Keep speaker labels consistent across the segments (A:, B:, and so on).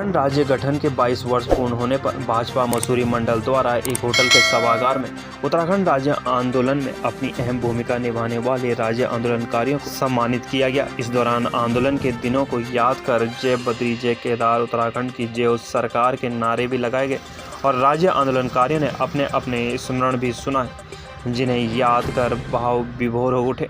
A: उत्तराखंड राज्य गठन के 22 वर्ष पूर्ण होने पर भाजपा मसूरी मंडल द्वारा एक होटल के सभागार में उत्तराखंड राज्य आंदोलन में अपनी अहम भूमिका निभाने वाले राज्य आंदोलनकारियों को सम्मानित किया गया। इस दौरान आंदोलन के दिनों को याद कर जय बद्री जय केदार उत्तराखंड की जय उस सरकार के नारे भी लगाए गए और राज्य आंदोलनकारियों ने अपने अपने स्मरण भी सुनाए, जिन्हें याद कर भाव विभोर हो उठे।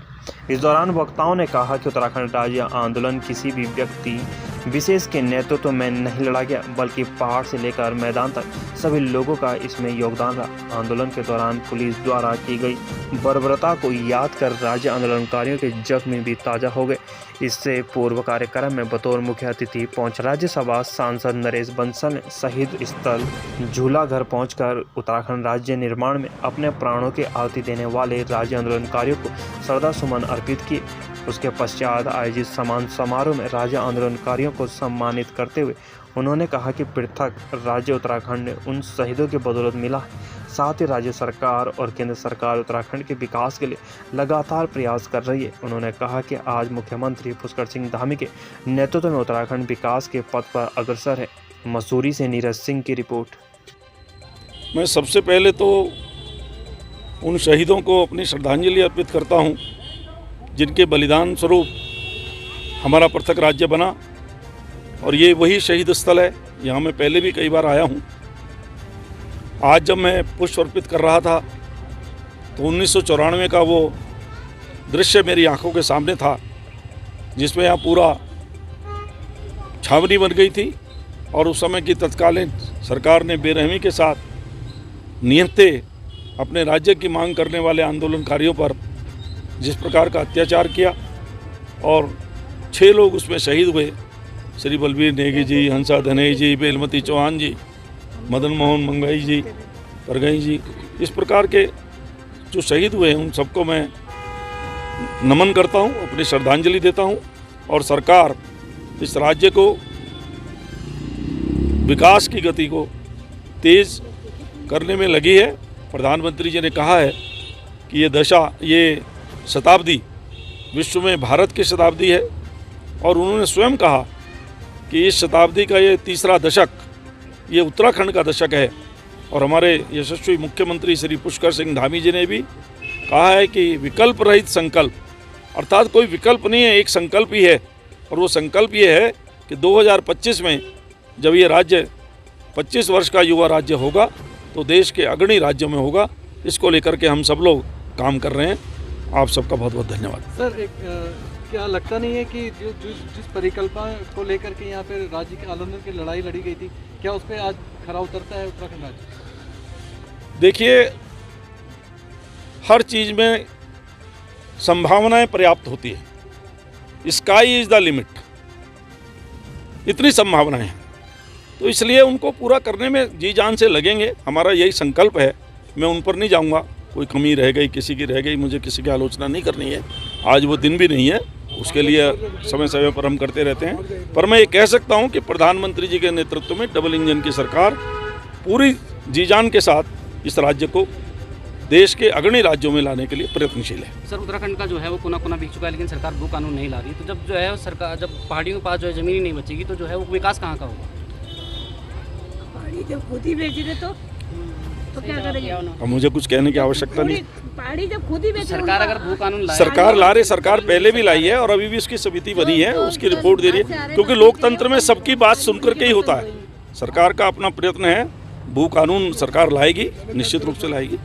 A: इस दौरान वक्ताओं ने कहा कि उत्तराखंड राज्य आंदोलन किसी भी व्यक्ति विशेष के नेतृत्व में नहीं लड़ा गया, बल्कि पहाड़ से लेकर मैदान तक सभी लोगों का इसमें योगदान रहा। आंदोलन के दौरान पुलिस द्वारा की गई बर्बरता को याद कर राज्य आंदोलनकारियों के जख्म भी ताज़ा हो गए। इससे पूर्व कार्यक्रम में बतौर मुख्य अतिथि पहुंच राज्यसभा सांसद नरेश बंसल ने शहीद स्थल झूलाघर पहुंचकर उत्तराखंड राज्य निर्माण में अपने प्राणों की आहुति देने वाले राज्य आंदोलनकारियों को श्रद्धासुमन अर्पित किए। उसके पश्चात आयोजित सम्मान समारोह में राज्य आंदोलनकारियों को सम्मानित करते हुए उन्होंने कहा कि पृथक राज्य उत्तराखंड ने उन शहीदों की बदौलत मिला है। साथ ही राज्य सरकार और केंद्र सरकार उत्तराखंड के विकास के लिए लगातार प्रयास कर रही है। उन्होंने कहा कि आज मुख्यमंत्री पुष्कर सिंह धामी के नेतृत्व में उत्तराखंड विकास के पथ पर अग्रसर है। मसूरी से नीरज सिंह की रिपोर्ट।
B: मैं सबसे पहले तो उन शहीदों को अपनी श्रद्धांजलि अर्पित करता हूं, जिनके बलिदान स्वरूप हमारा पृथक राज्य बना और ये वही शहीद स्थल है। यहाँ मैं पहले भी कई बार आया हूँ। आज जब मैं पुष्प अर्पित कर रहा था तो 1994 का वो दृश्य मेरी आंखों के सामने था, जिसमें यहाँ पूरा छावनी बन गई थी और उस समय की तत्कालीन सरकार ने बेरहमी के साथ निहत्थे अपने राज्य की मांग करने वाले आंदोलनकारियों पर जिस प्रकार का अत्याचार किया और 6 लोग उसमें शहीद हुए। श्री बलबीर नेगी जी, हंसा धनेई जी, बेलमती चौहान जी, मदन मोहन मंगई जी, परगई जी, इस प्रकार के जो शहीद हुए हैं उन सबको मैं नमन करता हूं, अपनी श्रद्धांजलि देता हूं। और सरकार इस राज्य को विकास की गति को तेज करने में लगी है। प्रधानमंत्री जी ने कहा है कि ये शताब्दी विश्व में भारत की शताब्दी है और उन्होंने स्वयं कहा कि इस शताब्दी का ये तीसरा दशक ये उत्तराखंड का दशक है। और हमारे यशस्वी मुख्यमंत्री श्री पुष्कर सिंह धामी जी ने भी कहा है कि विकल्प रहित संकल्प, अर्थात कोई विकल्प नहीं है, एक संकल्प ही है। और वो संकल्प ये है कि 2025 में जब ये राज्य 25 वर्ष का युवा राज्य होगा तो देश के अग्रणी राज्यों में होगा। इसको लेकर के हम सब लोग काम कर रहे हैं। आप सबका बहुत बहुत धन्यवाद।
C: सर, क्या लगता नहीं है कि जिस परिकल्पना को लेकर के यहाँ पे राज्य के आंदोलन की लड़ाई लड़ी गई थी, क्या उस पर आज खरा उतरता है उत्तराखंड राज्य?
B: देखिए, हर चीज़ में संभावनाएं पर्याप्त होती है। स्काई इज़ द लिमिट, इतनी संभावनाएं हैं, तो इसलिए उनको पूरा करने में जी जान से लगेंगे। हमारा यही संकल्प है। मैं उन पर नहीं जाऊंगा, कोई कमी रह गई, किसी की रह गई, मुझे किसी की आलोचना नहीं करनी है। आज वो दिन भी नहीं है, उसके लिए समय समय पर हम करते रहते हैं। पर मैं ये कह सकता हूं कि प्रधानमंत्री जी के नेतृत्व में डबल इंजन की सरकार पूरी जी जान के साथ इस राज्य को देश के अग्रणी राज्यों में लाने के लिए प्रयत्नशील है।
D: सर, उत्तराखंड का जो है वो कोना कोना बिक चुका है, लेकिन सरकार वो कानून नहीं ला रही। तो जब जो है सरकार, जब पहाड़ियों के पास जो है ज़मीन ही नहीं बचेगी तो जो है वो विकास कहाँ का होगा?
E: पहाड़ी जब खुद ही बेच रहे तो क्या करेंगे?
B: अब मुझे कुछ कहने की आवश्यकता नहीं।
E: पहाड़ी जब खुद ही बेच रहे,
D: सरकार अगर भू कानून लाए,
B: सरकार ला रही, सरकार पहले भी लाई है और अभी भी उसकी समिति बनी है, उसकी रिपोर्ट दे रही है। क्योंकि लोकतंत्र में सबकी बात सुनकर के ही होता है। सरकार का अपना प्रयत्न है, भू कानून सरकार लाएगी, निश्चित रूप से लाएगी।